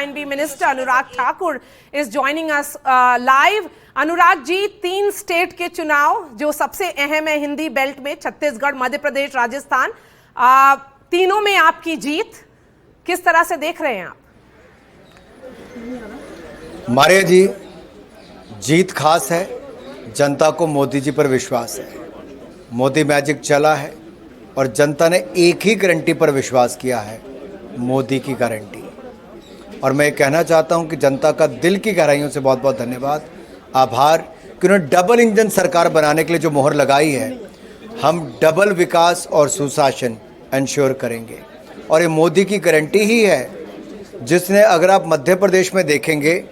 NB Minister Anurag Thakur is joining us live. Anurag ji, 3 state के चुनाव जो सबसे अहम है हिंदी बेल्ट में, छत्तीसगढ़, मध्य प्रदेश, राजस्थान, तीनों में आपकी जीत किस तरह से देख रहे हैं आप? मारिया जी, जीत खास है। जनता को मोदी जी पर विश्वास है। मोदी मैजिक चला है और जनता ने एक ही गारंटी पर विश्वास किया है, मोदी की गारंटी। और मैं कहना चाहता हूं कि जनता का दिल की गहराइयों से बहुत बहुत धन्यवाद, आभार कि उन्होंने डबल इंजन सरकार बनाने के लिए जो मोहर लगाई है। हम डबल विकास और सुशासन इंश्योर करेंगे और ये मोदी की गारंटी ही है, जिसने, अगर आप मध्य प्रदेश में देखेंगे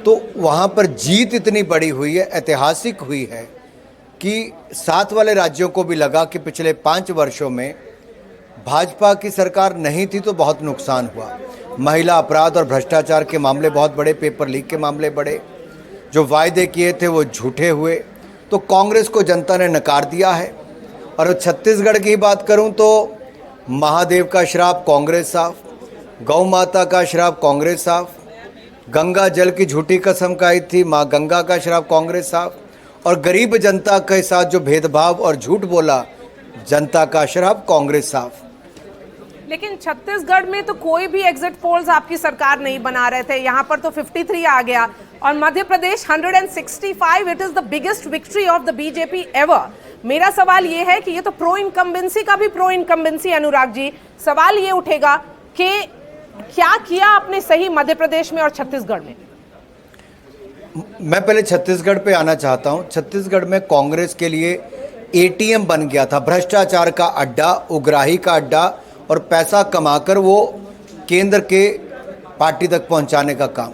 तो वहाँ पर जीत इतनी बड़ी हुई है, ऐतिहासिक हुई है कि साथ वाले राज्यों को भी लगा कि पिछले 5 वर्षों में भाजपा की सरकार नहीं थी तो बहुत नुकसान हुआ। महिला अपराध और भ्रष्टाचार के मामले बहुत बड़े, पेपर लीक के मामले बड़े, जो वायदे किए थे वो झूठे हुए, तो कांग्रेस को जनता ने नकार दिया है। और छत्तीसगढ़ की बात करूं तो महादेव का श्राप कांग्रेस साफ, गौ माता का श्राप कांग्रेस साफ, गंगा जल की झूठी कसम खाई थी, माँ गंगा का श्राप कांग्रेस साफ, और गरीब जनता के साथ जो भेदभाव और झूठ बोला, जनता का श्राप कांग्रेस साफ। लेकिन छत्तीसगढ़ में तो कोई भी एग्जिट पोल्स आपकी सरकार नहीं बना रहे थे, यहाँ पर तो 53 आ गया, और Madhya Pradesh 165। It is the biggest victory of the BJP ever. मेरा सवाल ये है कि ये तो प्रो इनकम्बेंसी का भी प्रो इनकम्बेंसी। अनुराग जी, सवाल ये उठेगा कि क्या किया आपने सही मध्य प्रदेश में और छत्तीसगढ़ में? मैं पहले छत्तीसगढ़ पे आना चाहता हूं। छत्तीसगढ़ में कांग्रेस के लिए एटीएम बन गया था, भ्रष्टाचार का अड्डा, उग्राही का अड्डा, और पैसा कमाकर वो केंद्र के पार्टी तक पहुंचाने का काम।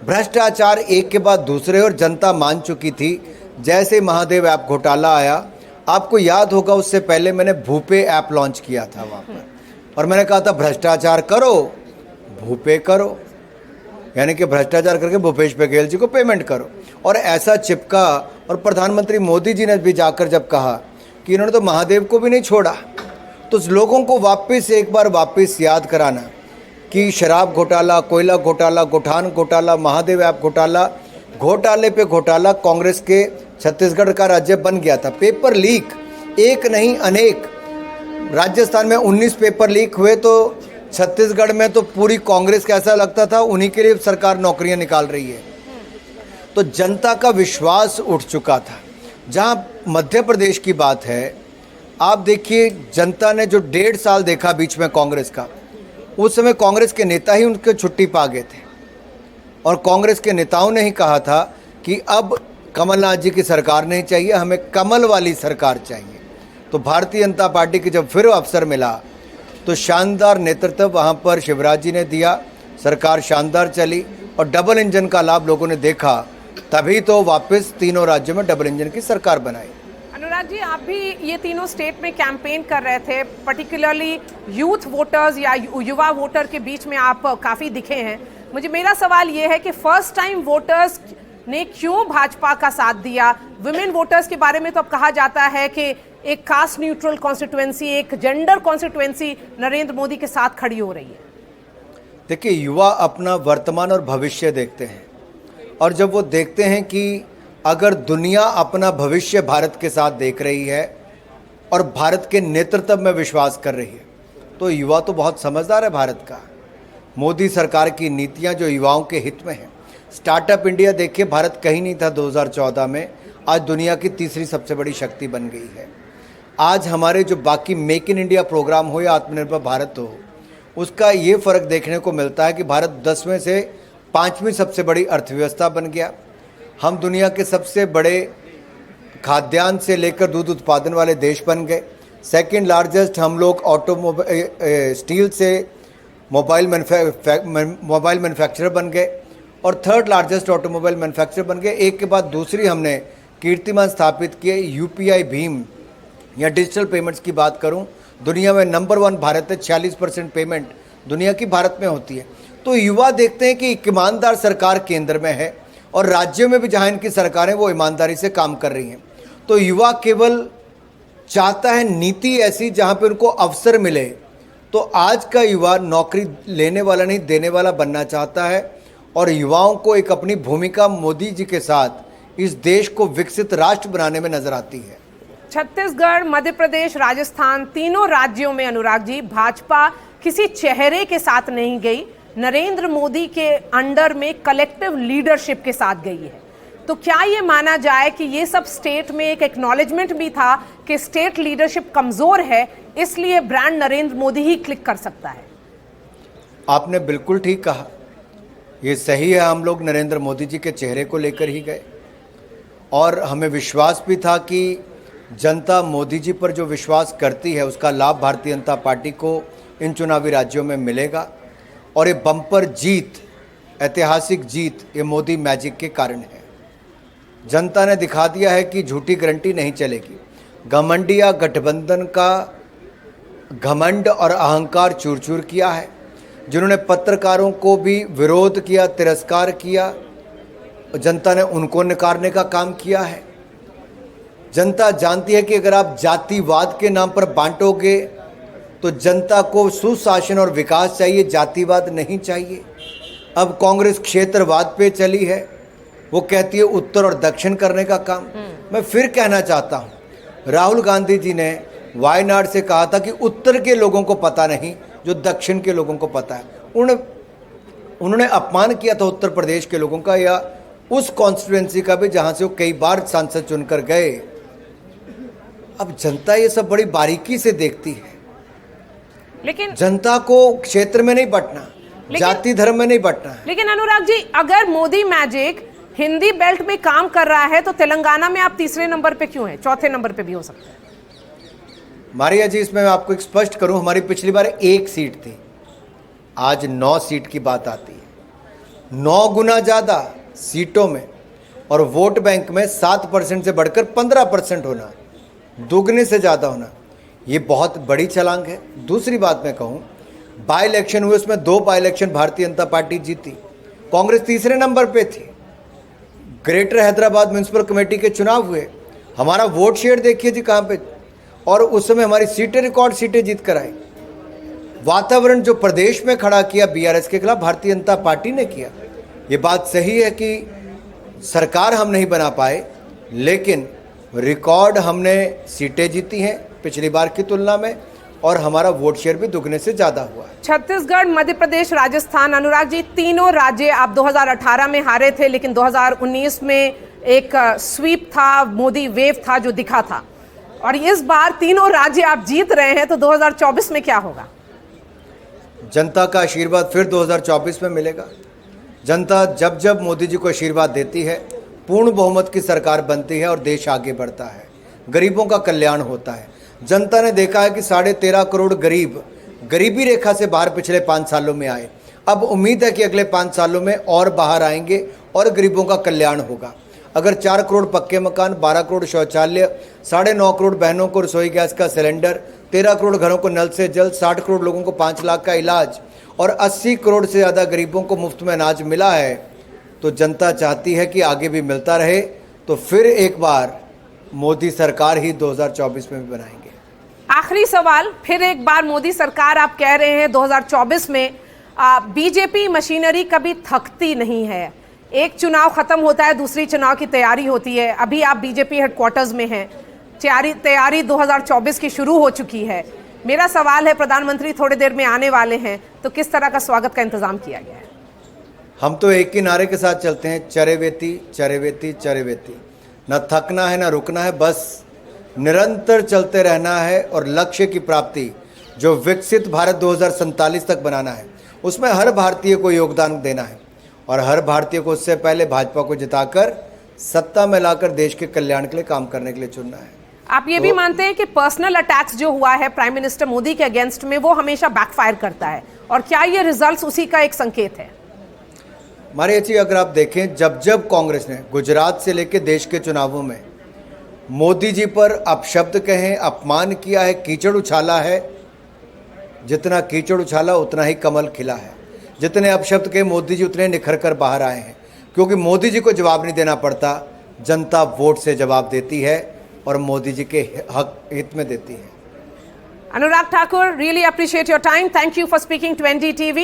भ्रष्टाचार एक के बाद दूसरे, और जनता मान चुकी थी। जैसे महादेव ऐप घोटाला आया, आपको याद होगा, उससे पहले मैंने भूपे ऐप लॉन्च किया था वहाँ पर, और मैंने कहा था भ्रष्टाचार करो, भूपे करो, यानी कि भ्रष्टाचार करके भूपेश बघेल जी को पेमेंट करो। और ऐसा चिपका, और प्रधानमंत्री मोदी जी ने भी जाकर जब कहा कि इन्होंने तो महादेव को भी नहीं छोड़ा, तो लोगों को वापस एक बार वापस याद कराना कि शराब घोटाला, कोयला घोटाला, गोठान घोटाला, महादेव ऐप घोटाला, घोटाले पे घोटाला, कांग्रेस के छत्तीसगढ़ का राज्य बन गया था। पेपर लीक एक नहीं अनेक, राजस्थान में 19 पेपर लीक हुए, तो छत्तीसगढ़ में तो पूरी कांग्रेस का ऐसा लगता था उन्हीं के लिए सरकार नौकरियां निकाल रही है। तो जनता का विश्वास उठ चुका था। जहां मध्य प्रदेश की बात है, आप देखिए, जनता ने जो 1.5 साल देखा बीच में कांग्रेस का, उस समय कांग्रेस के नेता ही उनके छुट्टी पा गए थे, और कांग्रेस के नेताओं ने ही कहा था कि अब कमलनाथ जी की सरकार नहीं चाहिए, हमें कमल वाली सरकार चाहिए। तो भारतीय जनता पार्टी की जब फिर अवसर मिला, तो शानदार नेतृत्व वहाँ पर शिवराज जी ने दिया, सरकार शानदार चली, और डबल इंजन का लाभ लोगों ने देखा, तभी तो वापस तीनों राज्यों में डबल इंजन की सरकार बनाई। अनुराग जी, आप भी ये तीनों स्टेट में कैंपेन कर रहे थे, पर्टिकुलरली यूथ वोटर्स या युवा वोटर के बीच में आप काफ़ी दिखे हैं। मेरा सवाल ये है कि फर्स्ट टाइम वोटर्स ने क्यों भाजपा का साथ दिया? वुमेन वोटर्स के बारे में तो अब कहा जाता है कि एक कास्ट न्यूट्रल कॉन्स्टिट्यूएंसी, एक जेंडर कॉन्स्टिट्यूएंसी नरेंद्र मोदी के साथ खड़ी हो रही है। देखिए, युवा अपना वर्तमान और भविष्य देखते हैं, और जब वो देखते हैं कि अगर दुनिया अपना भविष्य भारत के साथ देख रही है और भारत के नेतृत्व में विश्वास कर रही है, तो युवा तो बहुत समझदार है भारत का। मोदी सरकार की नीतियां जो युवाओं के हित में हैं। स्टार्टअप इंडिया देखिए, भारत कहीं नहीं था 2014 में, आज दुनिया की तीसरी सबसे बड़ी शक्ति बन गई है। आज हमारे जो बाकी मेक इन इंडिया प्रोग्राम हो या आत्मनिर्भर भारत हो, उसका ये फ़र्क देखने को मिलता है कि भारत 10वें से 5वीं सबसे बड़ी अर्थव्यवस्था बन गया। हम दुनिया के सबसे बड़े खाद्यान्न से लेकर दूध उत्पादन वाले देश बन गए। सेकंड लार्जेस्ट हम लोग स्टील से मोबाइल मैन्युफैक्चरर बन गए, और थर्ड लार्जेस्ट ऑटोमोबाइल मैन्युफैक्चरर बन गए। एक के बाद दूसरी हमने कीर्तिमान स्थापित किए। यूपीआई भीम या डिजिटल पेमेंट्स की बात करूं, दुनिया में नंबर 1 भारत है। 46% पेमेंट दुनिया की भारत में होती है। तो युवा देखते हैं कि एक ईमानदार सरकार केंद्र में है, और राज्यों में भी जहां इनकी सरकारें वो ईमानदारी से काम कर रही हैं। तो युवा केवल चाहता है नीति ऐसी जहां पे उनको अवसर मिले, तो आज का युवा नौकरी लेने वाला नहीं देने वाला बनना चाहता है और युवाओं को एक अपनी भूमिका मोदी जी के साथ इस देश को विकसित राष्ट्र बनाने में नजर आती है। छत्तीसगढ़, मध्य प्रदेश, राजस्थान, तीनों राज्यों में अनुराग जी भाजपा किसी चेहरे के साथ नहीं गई, नरेंद्र मोदी के अंडर में कलेक्टिव लीडरशिप के साथ गई है। तो क्या ये माना जाए कि ये सब स्टेट में एक एक्नॉलेजमेंट भी था कि स्टेट लीडरशिप कमजोर है, इसलिए ब्रांड नरेंद्र मोदी ही क्लिक कर सकता है? आपने बिल्कुल ठीक कहा, ये सही है। हम लोग नरेंद्र मोदी जी के चेहरे को लेकर ही गए और हमें विश्वास भी था कि जनता मोदी जी पर जो विश्वास करती है उसका लाभ भारतीय जनता पार्टी को इन चुनावी राज्यों में मिलेगा और ये बम्पर जीत, ऐतिहासिक जीत, ये मोदी मैजिक के कारण है। जनता ने दिखा दिया है कि झूठी गारंटी नहीं चलेगी। घमंडिया गठबंधन का घमंड और अहंकार चूर चूर किया है, जिन्होंने पत्रकारों को भी विरोध किया, तिरस्कार किया, जनता ने उनको नकारने का काम किया है। जनता जानती है कि अगर आप जातिवाद के नाम पर बांटोगे तो जनता को सुशासन और विकास चाहिए, जातिवाद नहीं चाहिए। अब कांग्रेस क्षेत्रवाद पे चली है, वो कहती है उत्तर और दक्षिण करने का काम। मैं फिर कहना चाहता हूँ, राहुल गांधी जी ने वायनाड से कहा था कि उत्तर के लोगों को पता नहीं जो दक्षिण के लोगों को पता है। उन्होंने अपमान किया था उत्तर प्रदेश के लोगों का या उस कॉन्स्टिट्यूएंसी का भी जहाँ से वो कई बार सांसद चुनकर गए। अब जनता ये सब बड़ी बारीकी से देखती है, लेकिन जनता को क्षेत्र में नहीं बंटना, जाति धर्म में नहीं बंटना है। लेकिन अनुराग जी, अगर मोदी मैजिक हिंदी बेल्ट में काम कर रहा है तो तेलंगाना में आप तीसरे नंबर पे क्यों हैं? चौथे नंबर पे भी हो सकता है। मारिया जी, इसमें मैं आपको एक स्पष्ट करूं, हमारी पिछली बार 1 सीट थी, आज 9 सीट की बात आती है। 9 गुना ज़्यादा सीटों में और वोट बैंक में 7% से बढ़कर 15% होना, दुगने से ज़्यादा होना, ये बहुत बड़ी छलांग है। दूसरी बात मैं कहूँ, बाई इलेक्शन हुए, उसमें 2 by election Bharatiya Janata party जीती, कांग्रेस तीसरे नंबर पे थी। ग्रेटर हैदराबाद म्यूनसिपल कमेटी के चुनाव हुए, हमारा वोट शेयर देखिए जी कहाँ पे, और उस समय हमारी सीटें रिकॉर्ड सीटें जीत कर आई। वातावरण जो प्रदेश में खड़ा किया बीआरएस के खिलाफ भारतीय जनता पार्टी ने किया। ये बात सही है कि सरकार हम नहीं बना पाए, लेकिन रिकॉर्ड हमने सीटें जीती हैं पिछली बार की तुलना में और हमारा वोट शेयर भी दुगने से ज़्यादा हुआ है। छत्तीसगढ़, मध्य प्रदेश, राजस्थान, अनुराग जी, तीनों राज्य आप 2018 में हारे थे, लेकिन 2019 में एक स्वीप था, मोदी वेव था जो दिखा था, और इस बार तीनों राज्य आप जीत रहे हैं, तो 2024 में क्या होगा? जनता का आशीर्वाद फिर 2024 में मिलेगा। जनता जब जब मोदी जी को आशीर्वाद देती है, पूर्ण बहुमत की सरकार बनती है और देश आगे बढ़ता है, गरीबों का कल्याण होता है। जनता ने देखा है कि 13.5 करोड़ गरीब गरीबी रेखा से बाहर पिछले 5 सालों में आए। अब उम्मीद है कि अगले 5 सालों में और बाहर आएंगे और गरीबों का कल्याण होगा। अगर 4 करोड़ पक्के मकान, 12 करोड़ शौचालय, 9.5 करोड़ बहनों को रसोई गैस का सिलेंडर, 13 करोड़ घरों को नल से जल, 60 करोड़ लोगों को 5 लाख का इलाज और 80 करोड़ से ज़्यादा गरीबों को मुफ्त में अनाज मिला है, तो जनता चाहती है कि आगे भी मिलता रहे। तो फिर एक बार मोदी सरकार ही 2024 में भी बनाएंगे। आखिरी सवाल, फिर एक बार मोदी सरकार आप कह रहे हैं 2024 में। बीजेपी मशीनरी कभी थकती नहीं है, एक चुनाव खत्म होता है, दूसरी चुनाव की तैयारी होती है। अभी आप बीजेपी हेडक्वार्टर्स में हैं, तैयारी 2024 की शुरू हो चुकी है। मेरा सवाल है, प्रधानमंत्री थोड़ी देर में आने वाले हैं, तो किस तरह का स्वागत का इंतजाम किया गया है? हम तो एक ही नारे के साथ चलते हैं, चरेवेती चरेवेती चरेवेती। न थकना है, न रुकना है, बस निरंतर चलते रहना है और लक्ष्य की प्राप्ति जो विकसित भारत 2047 तक बनाना है, उसमें हर भारतीय को योगदान देना है और हर भारतीय को उससे पहले भाजपा को जिताकर सत्ता में लाकर देश के कल्याण के लिए काम करने के लिए चुनना है। आप ये भी मानते हैं कि पर्सनल अटैक्स जो हुआ है प्राइम मिनिस्टर मोदी के अगेंस्ट में, वो हमेशा बैकफायर करता है, और क्या ये रिजल्ट्स उसी का एक संकेत है? हमारे अच्छी, अगर आप देखें, जब जब कांग्रेस ने गुजरात से लेकर देश के चुनावों में मोदी जी पर अपशब्द कहे, अपमान किया है, कीचड़ उछाला है, जितना कीचड़ उछाला उतना ही कमल खिला है। जितने अपशब्द कहे मोदी जी उतने निखर कर बाहर आए हैं, क्योंकि मोदी जी को जवाब नहीं देना पड़ता, जनता वोट से जवाब देती है और मोदी जी के हक हित में देती है। Anurag Thakur, really appreciate your time. Thank you for speaking to NDTV.